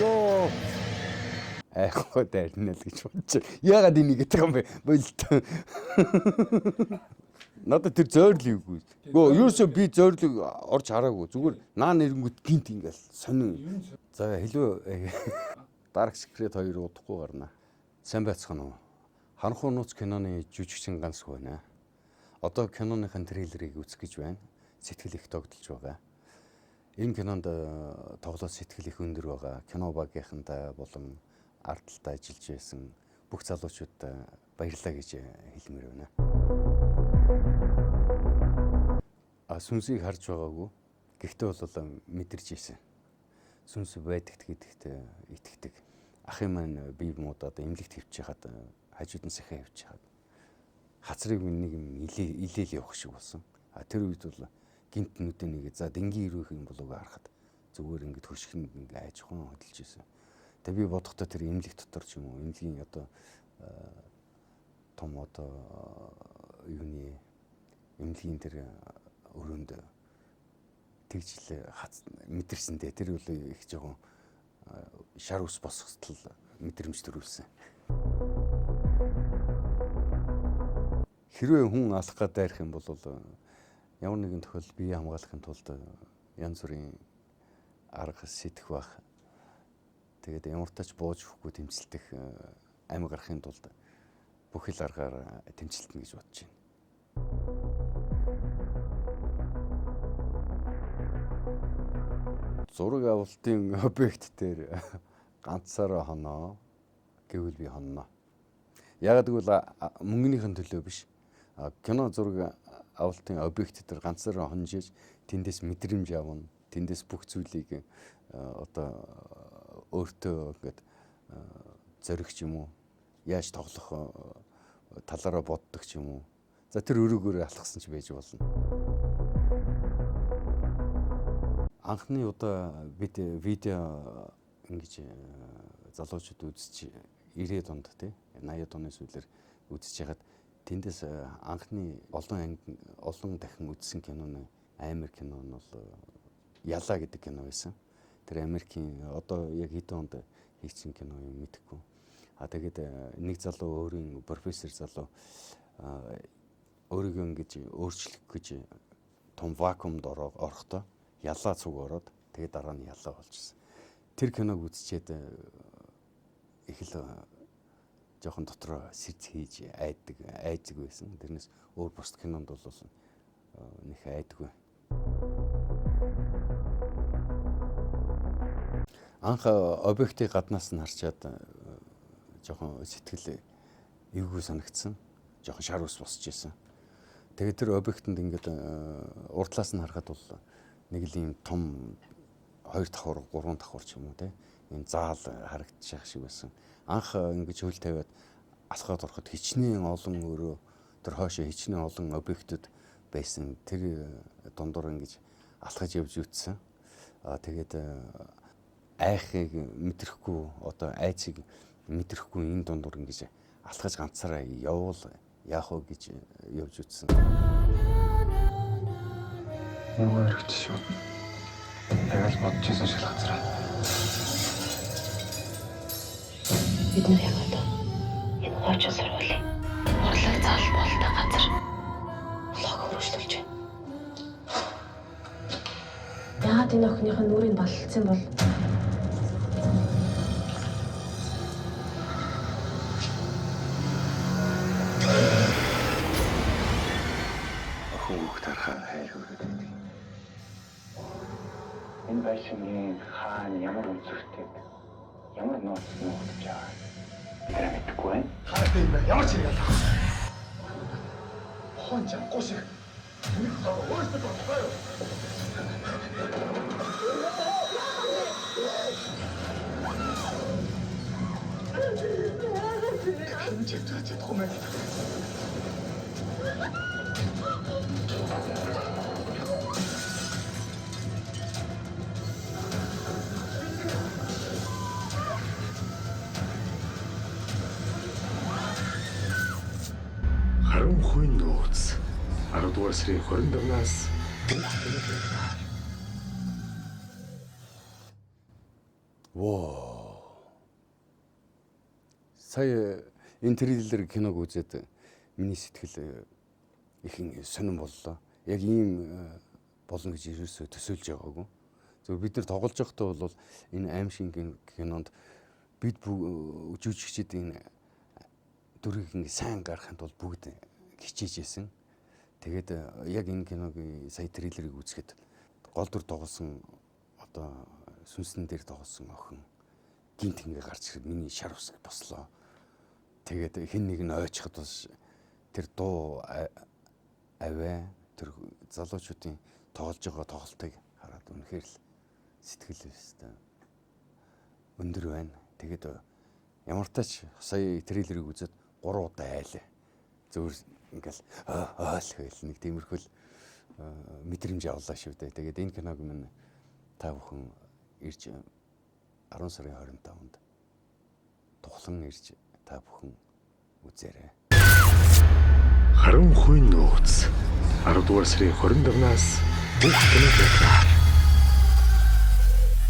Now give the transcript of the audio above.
ёо. Айхгүй дайрна л гэж бодож. Яагаад энийг гэдэг юм бэ? Болт. Надад тэр зойрлоогүй. Гөө ерөөсөө би зойрлог орж хараагүй. Зүгээр наа нэрэнгүүт гинт ингээл сонин. За хэлвэ. Dark Secret 2 удахгүй гарна. Сайн байцгаана уу? Ханхуу нууц киноны жүжигчин ганц байна. Одоо киноныхын трейлерыг үзэх гэж байна. Сэтгэл их тогтолж байгаа. Энэ кинонд тоглоод сэтгэл их өндөр байгаа. Кино багийнхандаа болон ард талдаа ажиллаж байсан бүх залуучуудад баярлалаа гэж хэлмээр байна. Сүнсийг харж байгаагүй. Гэхдээ бол мэдэрч ийсэн. Сүнс байдагт гэдэгт итгэдэг. Ахын маань бие муудаад эмнэлэгт хөвч хаад хажууд нь сахиа хөвч хаад хацрыг нэг юм илээл явах шиг болсон. Тэр үед бол гинт нүдэ нэг за дэнгийн ирүүх юм болов уу харахад зүгээр ингэж хөшгөнд ингэ айжхан хөдөлж ийсэн. Тэгээ би бодохдоо тэр эмнэлэг дотор ч юм уу эмнэлгийн одоо том одоо юуны эмнэлгийн тэр өрөөнд тэгжлээ мэдэрсэндээ тэр үл их жоохон шар ус босготол мэдрэмж төрүүлсэн. Хэрвээ хүн алах гээд дайрах юм бол ямар нэгэн тохиолдолд бие хамгаалахын тулд янз бүрийн арга сэтгэх байх. Тэгээд ямар тач бууж өгөхгүй тэмцэлдэх амь гарахын тулд бүхэл аргаар тэмцэлтэн гэж бодож байна. Зураг авалтын объект дээр ганцаараа хоноо гэвэл би хонно. Яг гэвэл мөнгөнийхэн төлөө биш. Кино зураг авалтын объект дээр ганцаараа хонжиж тэндээс мэдрэмж авна. Тэндээс бүх зүйлийг одоо өөртөө ингээд зоригч юм уу? Яаж тоглох талаараа боддог ч юм уу? За тэр өрөөгөөр алхсан ч байж болно. Анхны удаа бид видео ингэж залуучууд үзэж 90-ад онд тий 80-ад оны сүүлээр үзэж хагаад тэндээс анхны олон дахин үзсэн киноны Америк кино нь бол Ялаа гэдэг кино байсан. Тэр Америкийн одоо яг хэдэн онд хийсэн кино юм мэдэхгүй. Тэгээд нэг залуу өөрийн профессор залуу өөрийгөө ингэж өөрчлөх гэж том вакуумд орохдоо ялаа цуг ороод тэгээд дараа нь ялаа болчихсон. Тэр киног үзчихэд их л жоохон дотроо сэрц хийж айдаг байсан. Тэрнээс өөр бус кинонд бол нэх айдаггүй. Анх объектыг гаднаас нь харчаад жоохон сэтгэл эвгүй санагдсан. Жоохон шар ус босч ийсэн. Тэгээд тэр объектэнд ингээд урдлаас нь харахад бол нэг л юм том 2 давхар 3 давхар ч юм уу те энэ заал харагдчих шиг байсан. Анх ингэж хөл тавиад алхаад ороход хичнээн олон өрөө тэр хойшоо хичнээн олон объектууд байсан. Тэр дундуур ингэж алхаж явж үтсэн. Тэгээд айхыг мэдрэхгүй одоо айцыг мэдрэхгүй энэ дундуур ингэж алхаж ганцаараа явуул яах вэ гэж явж үтсэн. Мөрөгч шууд яг л бодож байсан шиг газар. Бид нар яг одоо энэ хоочин сургуулийн урлаг зал болтой газар лого хөрвүүлж байна. Яагаад энэ охиныхын нүрийг баллцсан бол Хөөг тархаа хайр хүрээд байдаг. Энэ байшингийн хаана ямар үзэгтэй ямар нууц нуугдж байгаа бид мэдэхгүй байна. Хаад юм бэ? Ямар ч юм ялах. Хон чамгүй шиг. Нэг өөрөөсөө бодлоо юу? Чичээ томээ. Харанхуйн нууц 10 дугаар сарын 25-наас Воо Сая энэ трейлер киног үзээд миний сэтгэл их сонирн боллоо. Яг ийм болно гэж ерөөсөө төсөөлж байгаагүй. Зөв бид нар тоглож байхдаа бол энэ аим шиг кинонд бид жүжигчид энэ дүрийг ингэ сайн гаргахын тулд бүгд хичээж байсан. Тэгээд яг энэ киног сая трейлерыг үзэхэд гол дүр тоглосон одоо сүнслэн дээр тоглосон охин гинт ингэ гарч ирээд миний шар усыг бослоо. Тэгээд хэн нэг нь ойчхад бас тэр дуу аваа тэр залуучуудын тоглож байгаа тоглолтыг хараад үнэхээр л сэтгэл өстэй өндөр байна. Тэгээд ямар тач сая трейлерыг үзээд 3 удаа айлаа. Зөвхөн ингээл хэл нэг тиймэрхүүл мэдрэмж авлаа шүү дээ. Тэгээд энэ киног минь та бүхэн ирж 10 сарын 25-нд тухлан ирж та бүхэн үзээрэй. Харин хүн нууц 10 дугаар сарын 25-наас бүх кино